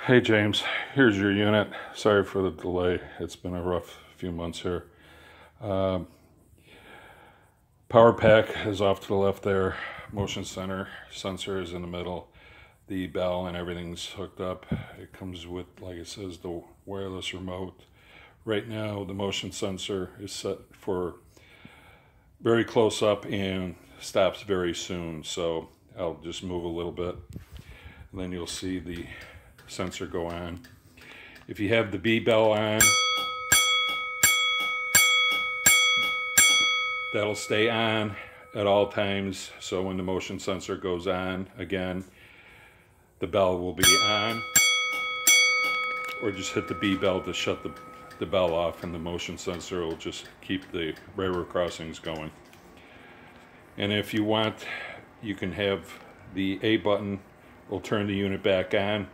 Hey James, here's your unit. Sorry for the delay. It's been a rough few months here. Power pack is off to the left there. Motion center sensor is in the middle. The bell and everything's hooked up. It comes with, like it says, the wireless remote. Right now the motion sensor is set for very close up and stops very soon. So I'll just move a little bit and then you'll see the sensor go on. If you have the B bell on, that'll stay on at all times. So when the motion sensor goes on again, the bell will be on. Or just hit the B bell to shut the bell off, and the motion sensor will just keep the railroad crossings going. And if you want, you can have the A button will turn the unit back on.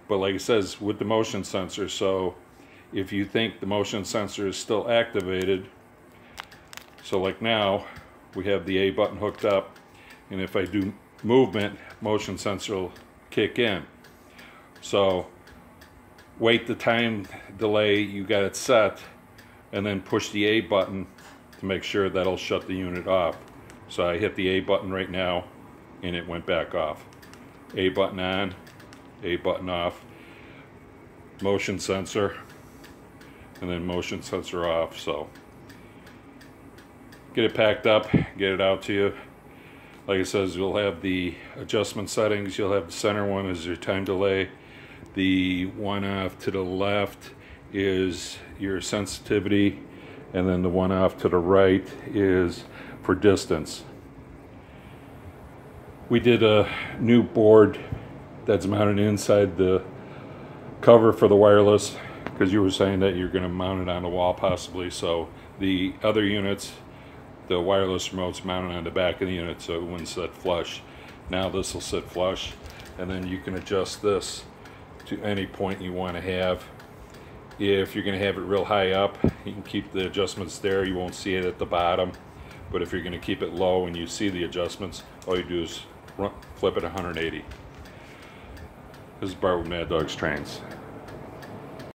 But like it says, with the motion sensor, so if you think the motion sensor is still activated, so like now, we have the A button hooked up, and if I do movement, motion sensor will kick in. So wait the time delay you got it set, and then push the A button to make sure that'll shut the unit off. So I hit the A button right now, and it went back off. A button on, A button off, motion sensor, and then motion sensor off. So get it packed up, get it out to you. Like it says, you'll have the adjustment settings. You'll have the center one is your time delay. The one off to the left is your sensitivity, and then the one off to the right is for distance. We did a new board that's mounted inside the cover for the wireless, because you were saying that you're going to mount it on the wall possibly. So the other units, the wireless remote's mounted on the back of the unit so it wouldn't sit flush. Now this will sit flush, and then you can adjust this to any point you want to have. If you're going to have it real high up, you can keep the adjustments there. You won't see it at the bottom. But if you're going to keep it low and you see the adjustments, all you do is flip it 180. This is Bart with Mad Dogs Trains.